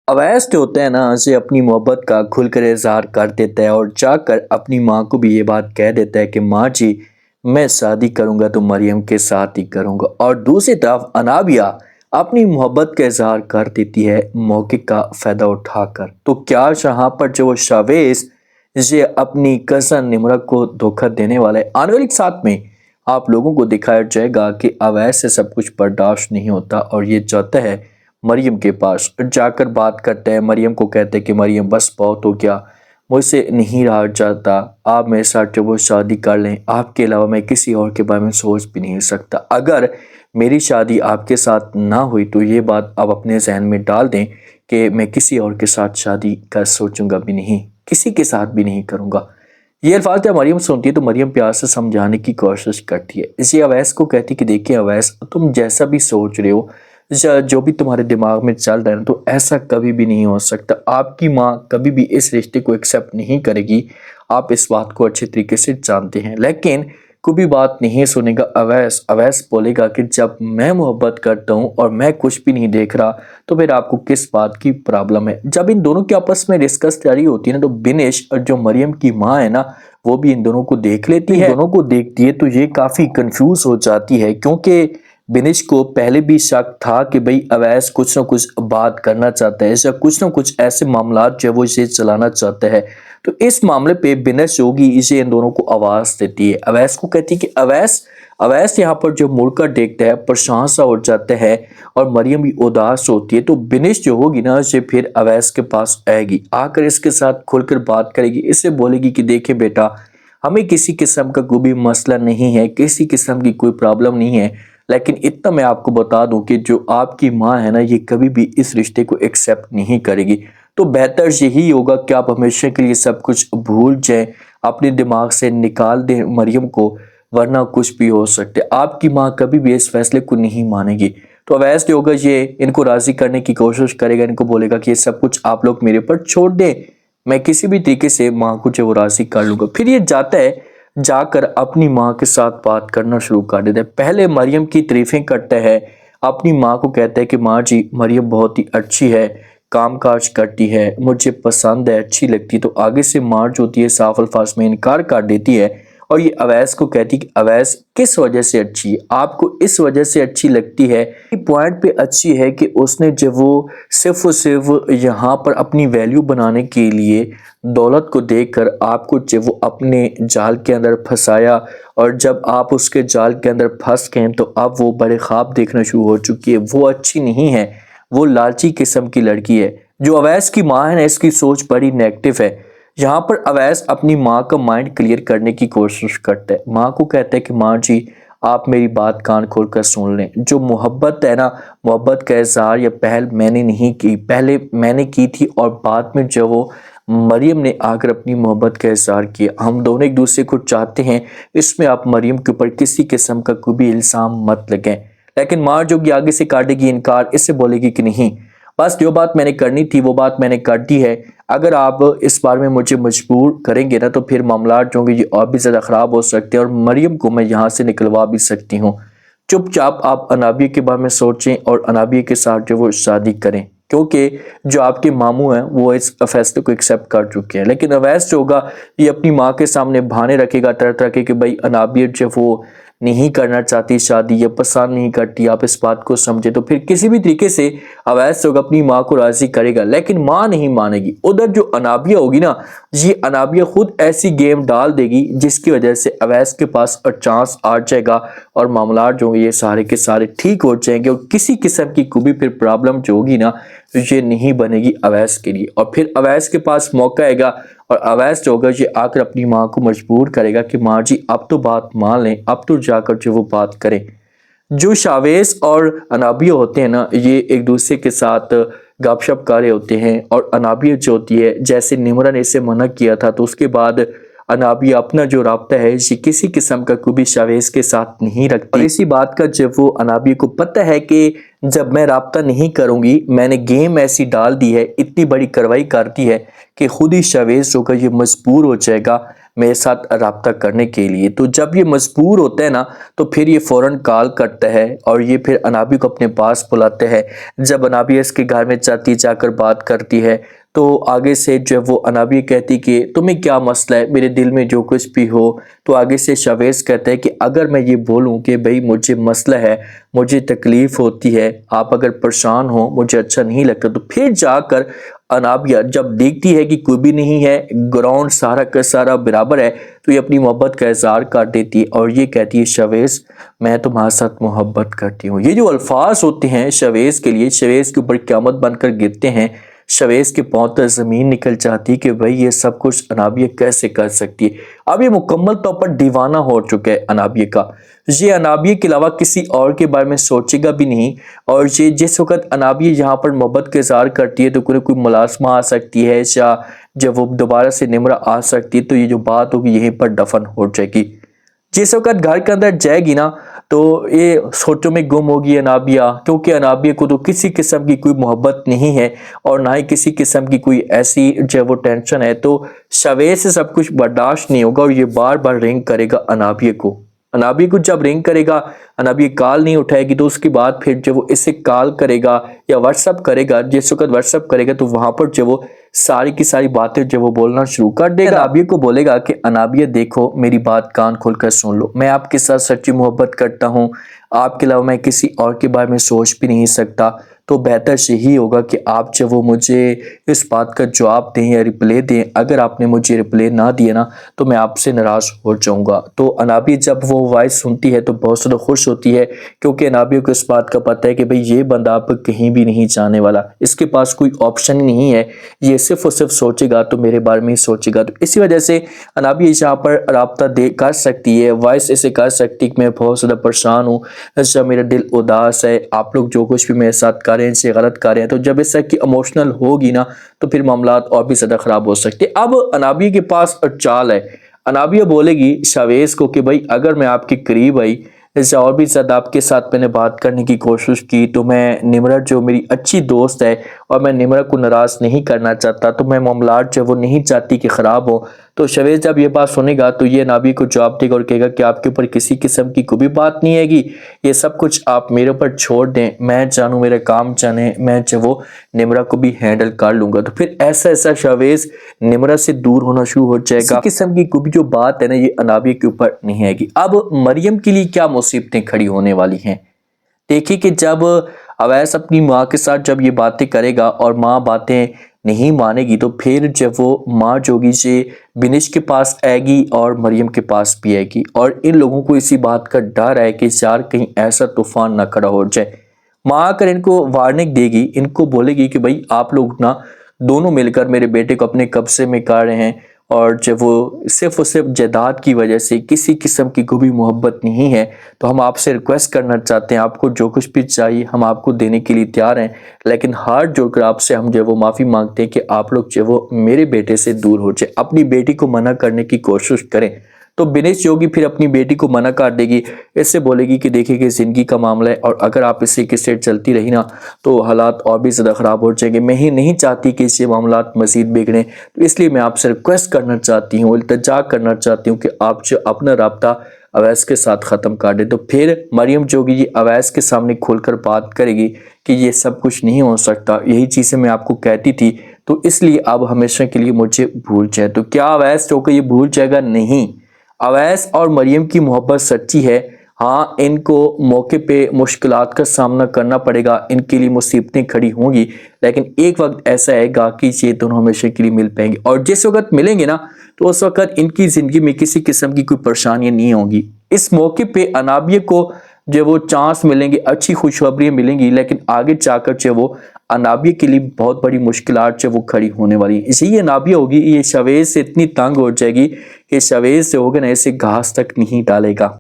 अवैस जो होता है ना से अपनी मोहब्बत का खुलकर इजहार कर देता है और जाकर अपनी माँ को भी ये बात कह देता है कि माँ जी मैं शादी करूँगा तो मरियम के साथ ही करूँगा। और दूसरी तरफ अनाबिया अपनी मोहब्बत का इजहार कर देती है मौके का फ़ायदा उठाकर। तो क्या यहाँ पर जो शावेज ये अपनी कज़न निमरा को धोखा देने वाला है? आने वाले साथ में आप लोगों को दिखाया जाएगा कि अवैस से सब कुछ बर्दाश्त नहीं होता और ये चाहता है मरियम के पास जाकर बात करते हैं। मरियम को कहते हैं कि मरियम बस बहुत हो गया, मुझसे नहीं रहा जाता, आप मेरे साथ जो वो शादी कर लें, आपके अलावा मैं किसी और के बारे में सोच भी नहीं सकता। अगर मेरी शादी आपके साथ ना हुई तो ये बात आप अपने जहन में डाल दें कि मैं किसी और के साथ शादी का सोचूंगा भी नहीं, किसी के साथ भी नहीं करूँगा। ये अल्फाज जब मरियम सुनती है तो मरियम प्यार से समझाने की कोशिश करती है। इसी अवैस को कहती है कि देखिए अवैस, तुम जैसा भी सोच रहे हो, जो भी तुम्हारे दिमाग में चल रहा है ना, तो ऐसा कभी भी नहीं हो सकता। आपकी माँ कभी भी इस रिश्ते को एक्सेप्ट नहीं करेगी, आप इस बात को अच्छे तरीके से जानते हैं। लेकिन कोई भी बात नहीं सुनेगा अवैस। अवैस बोलेगा कि जब मैं मोहब्बत करता हूँ और मैं कुछ भी नहीं देख रहा तो फिर आपको किस बात की प्रॉब्लम है। जब इन दोनों की आपस में डिस्कस जारी होती है ना, तो बिनेश और जो मरियम की माँ है ना, वो भी इन दोनों को देख लेती है। दोनों को देखती है तो ये काफी कंफ्यूज हो जाती है, क्योंकि बिनिश को पहले भी शक था कि भाई अवैस कुछ ना कुछ बात करना चाहता है, ऐसा कुछ ना कुछ ऐसे मामलात जो वो इसे चलाना चाहता है। तो इस मामले पे बिनिश होगी इसे इन दोनों को आवाज देती है। अवैस को कहती है कि अवैस अवैस यहाँ पर जो मुड़कर देखता है परेशान सा हो जाता है और मरियम भी उदास होती है। तो बिनिश जो होगी ना इसे फिर अवैस के पास आएगी, आकर इसके साथ खुलकर बात करेगी, इससे बोलेगी कि देखे बेटा, हमें किसी किस्म का कोई भी मसला नहीं है, किसी किस्म की कोई प्रॉब्लम नहीं है, लेकिन इतना मैं आपको बता दूं कि जो आपकी माँ है ना, ये कभी भी इस रिश्ते को एक्सेप्ट नहीं करेगी। तो बेहतर यही होगा कि आप हमेशा के लिए सब कुछ भूल जाएं, अपने दिमाग से निकाल दें मरियम को, वरना कुछ भी हो सकता है। आपकी माँ कभी भी इस फैसले को नहीं मानेगी। तो अवैस जो होगा ये इनको राजी करने की कोशिश करेगा, इनको बोलेगा कि ये सब कुछ आप लोग मेरे पर छोड़ दें, मैं किसी भी तरीके से माँ को जो राजी कर लूंगा। फिर ये जाता है, जाकर अपनी माँ के साथ बात करना शुरू कर देता है। पहले मरियम की तारीफें करता है, अपनी माँ को कहता है कि माँ जी मरियम बहुत ही अच्छी है, काम काज करती है, मुझे पसंद है, अच्छी लगती। तो आगे से माँ जो होती है साफ अल्फाज में इनकार कर देती है और ये अवैस को कहती है कि अवैस किस वजह से अच्छी है, आपको इस वजह से अच्छी लगती है, पॉइंट पे अच्छी है कि उसने जब वो सिर्फ और सिर्फ यहाँ पर अपनी वैल्यू बनाने के लिए दौलत को देखकर आपको जब वो अपने जाल के अंदर फंसाया और जब आप उसके जाल के अंदर फंस गए तो अब वो बड़े ख्वाब देखना शुरू हो चुकी है। वो अच्छी नहीं है, वो लालची किस्म की लड़की है। जो अवैस की माँ है ना, इसकी सोच बड़ी नेगेटिव है। यहाँ पर अवैस अपनी माँ का माइंड क्लियर करने की कोशिश करता है। माँ को कहता है कि माँ जी आप मेरी बात कान खोल कर सुन लें, जो मोहब्बत है ना, मोहब्बत का इजहार या पहल मैंने नहीं की, पहले मैंने की थी और बाद में जब वो मरियम ने आकर अपनी मोहब्बत का इजहार किया। हम दोनों एक दूसरे को चाहते हैं, इसमें आप मरियम के ऊपर किसी किस्म का कोई भी इल्ज़ाम मत लगाएं। लेकिन माँ जो कि आगे से काटेगी इनकार, इससे बोलेगी कि नहीं, बस जो बात मैंने करनी थी वो बात मैंने कर दी है, अगर आप इस बार में मुझे मजबूर करेंगे ना तो फिर मामला जो होंगे ये और भी ज़्यादा ख़राब हो सकते हैं और मरियम को मैं यहाँ से निकलवा भी सकती हूँ। चुपचाप आप अनाबिया के बारे में सोचें और अनाबिया के साथ जो वो शादी करें, क्योंकि जो आपके मामू हैं वो इस फैसले को एक्सेप्ट कर चुके हैं। लेकिन अवैस जो होगा ये अपनी माँ के सामने बहाने रखेगा तरह तरह के कि भाई अनाबिया जो वो नहीं करना चाहती शादी या पसंद नहीं करती, आप इस बात को समझे। तो फिर किसी भी तरीके से अवैस जो अपनी माँ को राजी करेगा, लेकिन माँ नहीं मानेगी। उधर जो अनाबिया होगी ना, ये अनाबिया खुद ऐसी गेम डाल देगी जिसकी वजह से अवैस के पास चांस आ जाएगा और मामला जो ये सारे के सारे ठीक हो जाएंगे और किसी किस्म की कोई भी फिर प्रॉब्लम जो होगी ना ये नहीं बनेगी अवैस के लिए। और फिर अवैस के पास मौका आएगा और अवैस जो होगा ये आकर अपनी माँ को मजबूर करेगा कि माँ जी अब तो बात मान लें, अब तो जाकर जो वो बात करें। जो शावेस और अनाबिया होते हैं ना, ये एक दूसरे के साथ गपशप कर रहे होते हैं और अनाबिया जो होती है, जैसे निमरा ने इसे मना किया था तो उसके बाद अनाबिया अपना जो राब्ता है ये किसी किस्म का कोई भी शावेस के साथ नहीं रखती। और इसी बात का जब वो अनाबिया को पता है कि जब मैं राब्ता नहीं करूंगी, मैंने गेम ऐसी डाल दी है, इतनी बड़ी कार्रवाई करती है कि खुद ही शावेस होकर ये मजबूर हो जाएगा मेरे साथ रब्ता करने के लिए। तो जब ये मजबूर होता है ना तो फिर ये फ़ौरन कॉल करता है और ये फिर अनाबी को अपने पास बुलाते हैं। जब अनाबी इसके घर में जाती जाकर बात करती है तो आगे से जब वो अनाबी कहती कि तुम्हें क्या मसला है, मेरे दिल में जो कुछ भी हो। तो आगे से शवेज़ कहता है कि अगर मैं ये बोलूँ कि भाई मुझे मसला है, मुझे तकलीफ़ होती है, आप अगर परेशान हो, मुझे अच्छा नहीं लगता, तो फिर जाकर अनाबिया जब देखती है कि कोई भी नहीं है, ग्राउंड सारा का सारा बराबर है, तो ये अपनी मोहब्बत का इज़हार कर देती है और ये कहती है शवेज़ मैं तुम्हारे साथ मोहब्बत करती हूँ। ये जो अल्फाज होते हैं शवेज़ के लिए, शवेज़ के ऊपर क़यामत बनकर गिरते हैं। शवेज़ के पाँव तक ज़मीन निकल जाती कि भाई ये सब कुछ अनाबिया कैसे कर सकती है। अब ये मुकम्मल तौर पर दीवाना हो चुका है अनाबिया का। ये अनाबिया के अलावा किसी और के बारे में सोचेगा भी नहीं। और ये जिस वक्त अनाबिया यहाँ पर मोहब्बत का इज़हार करती है तो कोई मुलाजमा आ सकती है या जब वो दोबारा से निमरा आ सकती है तो ये जो बात होगी यहीं पर दफन हो जाएगी। जिस वक्त घर के अंदर जाएगी ना तो ये सोचों में गुम होगी अनाबिया, क्योंकि अनाबिया को तो किसी किस्म की कोई मोहब्बत नहीं है और ना ही किसी किस्म की कोई ऐसी जो वो टेंशन है। तो शवेज़ से सब कुछ बर्दाश्त नहीं होगा और ये बार बार रिंग करेगा अनाबिया को। अनाबिया को जब रिंग करेगा, अनाबिया कॉल नहीं उठाएगी तो उसके बाद फिर जब वो इससे कॉल करेगा या व्हाट्सअप करेगा, जिस वक्त व्हाट्सअप करेगा तो वहां पर जब वो सारी की सारी बातें जब वो बोलना शुरू कर देगा, अनाबिया को बोलेगा कि अनाबिया देखो मेरी बात कान खोलकर सुन लो, मैं आपके साथ सच्ची मोहब्बत करता हूँ, आपके अलावा मैं किसी और के बारे में सोच भी नहीं सकता। तो बेहतर यही होगा कि आप जब वो मुझे इस बात का जवाब दें या रिप्लाई दें। अगर आपने मुझे रिप्लाई ना दिया ना तो मैं आपसे नाराज़ हो जाऊंगा। तो अनाबिया जब वो वॉइस सुनती है तो बहुत ज़्यादा खुश होती है, क्योंकि अनाबिया को इस बात का पता है कि भाई ये बंदा आप कहीं भी नहीं जाने वाला, इसके पास कोई ऑप्शन ही नहीं है, ये सिर्फ और सिर्फ सोचेगा तो मेरे बारे में ही सोचेगा। तो इसी वजह से अनाबिया यहाँ पर रब्ता दे कर सकती है, वॉइस ऐसे कर सकती है कि मैं बहुत ज़्यादा परेशान हूँ, जब मेरा दिल उदास है, आप लोग जो कुछ भी मेरे साथ कर रहे हैं इनसे गलत कर रहे हैं। तो जब इस तरह की इमोशनल होगी ना तो फिर मामला और भी ज़्यादा ख़राब हो सकते हैं। अब अनाबिया के पास चाल है, अनाबिया बोलेगी शवेज़ को कि भाई अगर मैं आपके करीब आई, इससे और भी ज़्यादा आपके साथ मैंने बात करने की कोशिश की, तो मैं निमरा जो मेरी अच्छी दोस्त है और मैं निमरा को नाराज़ नहीं करना चाहता, तो मैं मामलात जो वो नहीं चाहती कि ख़राब हो। तो शवेज़ जब ये बात सुनेगा तो ये अनाबिया को जवाब देगा और कहेगा कि आपके ऊपर किसी किस्म की कोई भी बात नहीं हैगी, ये सब कुछ आप मेरे ऊपर छोड़ दें, मैं जानूँ मेरा काम जाने, मैं जो वो निमरा को भी हैंडल कर लूँगा। तो फिर ऐसा ऐसा शवेज़ निमरा से दूर होना शुरू हो जाएगा। किसी किस्म की कोई भी जो बात है ना ये अनाबिया के ऊपर नहीं हैगी। अब मरियम के लिए क्या मुसीबतें खड़ी होने वाली हैं, देखिए कि जब अवैस अपनी माँ के साथ जब ये बातें करेगा और माँ बातें नहीं मानेगी तो फिर जब वो माँ जोगी से बिनिश के पास आएगी और मरियम के पास भी आएगी और इन लोगों को इसी बात का डर है कि यार कहीं ऐसा तूफान ना खड़ा हो जाए। माँ आकर इनको वार्निंग देगी, इनको बोलेगी कि भाई आप लोग ना दोनों मिलकर मेरे बेटे को अपने कब्जे में कर रहे हैं और जब वो सिर्फ और सिर्फ जायदाद की वजह से किसी किस्म की कोई भी मोहब्बत नहीं है, तो हम आपसे रिक्वेस्ट करना चाहते हैं, आपको जो कुछ भी चाहिए हम आपको देने के लिए तैयार हैं, लेकिन हाथ जोड़कर आपसे हम जो वो माफ़ी मांगते हैं कि आप लोग जो वो मेरे बेटे से दूर हो जाए, अपनी बेटी को मना करने की कोशिश करें। तो बिनेश जोगी फिर अपनी बेटी को मना कर देगी, इससे बोलेगी कि देखिए कि ज़िंदगी का मामला है और अगर आप इसी के सेट चलती रही ना तो हालात और भी ज़्यादा ख़राब हो जाएंगे। मैं ही नहीं चाहती कि इससे मामलात मज़ीद बिगड़ें, तो इसलिए मैं आपसे रिक्वेस्ट करना चाहती हूँ, इल्तिजा करना चाहती हूँ कि आप जो अपना रब्ता अवैस के साथ ख़त्म कर दे। तो फिर मरियम जोगी जी अवैस के सामने खुलकर बात करेगी कि ये सब कुछ नहीं हो सकता, यही चीज़ें मैं आपको कहती थी, तो इसलिए अब हमेशा के लिए मुझे भूल जाए। तो क्या अवैस जो कि ये भूल जाएगा? नहीं, अवैस और मरियम की मोहब्बत सच्ची है। हाँ, इनको मौके पे मुश्किलात का सामना करना पड़ेगा, इनके लिए मुसीबतें खड़ी होंगी, लेकिन एक वक्त ऐसा आएगा कि ये दोनों हमेशा के लिए मिल पाएंगे और जिस वक्त मिलेंगे ना तो उस वक्त इनकी ज़िंदगी में किसी किस्म की कोई परेशानियां नहीं होंगी। इस मौके पे अनाबिया को जो वो चांस मिलेंगे, अच्छी खुशखबरियां मिलेंगी, लेकिन आगे जाकर जो वो अनाबिया के लिए बहुत बड़ी मुश्किलात जो वो खड़ी होने वाली है। इसी अनाबिया होगी ये शवेज़ से इतनी तंग हो जाएगी कि शवेज़ से होगा ना ऐसे घास तक नहीं डालेगा।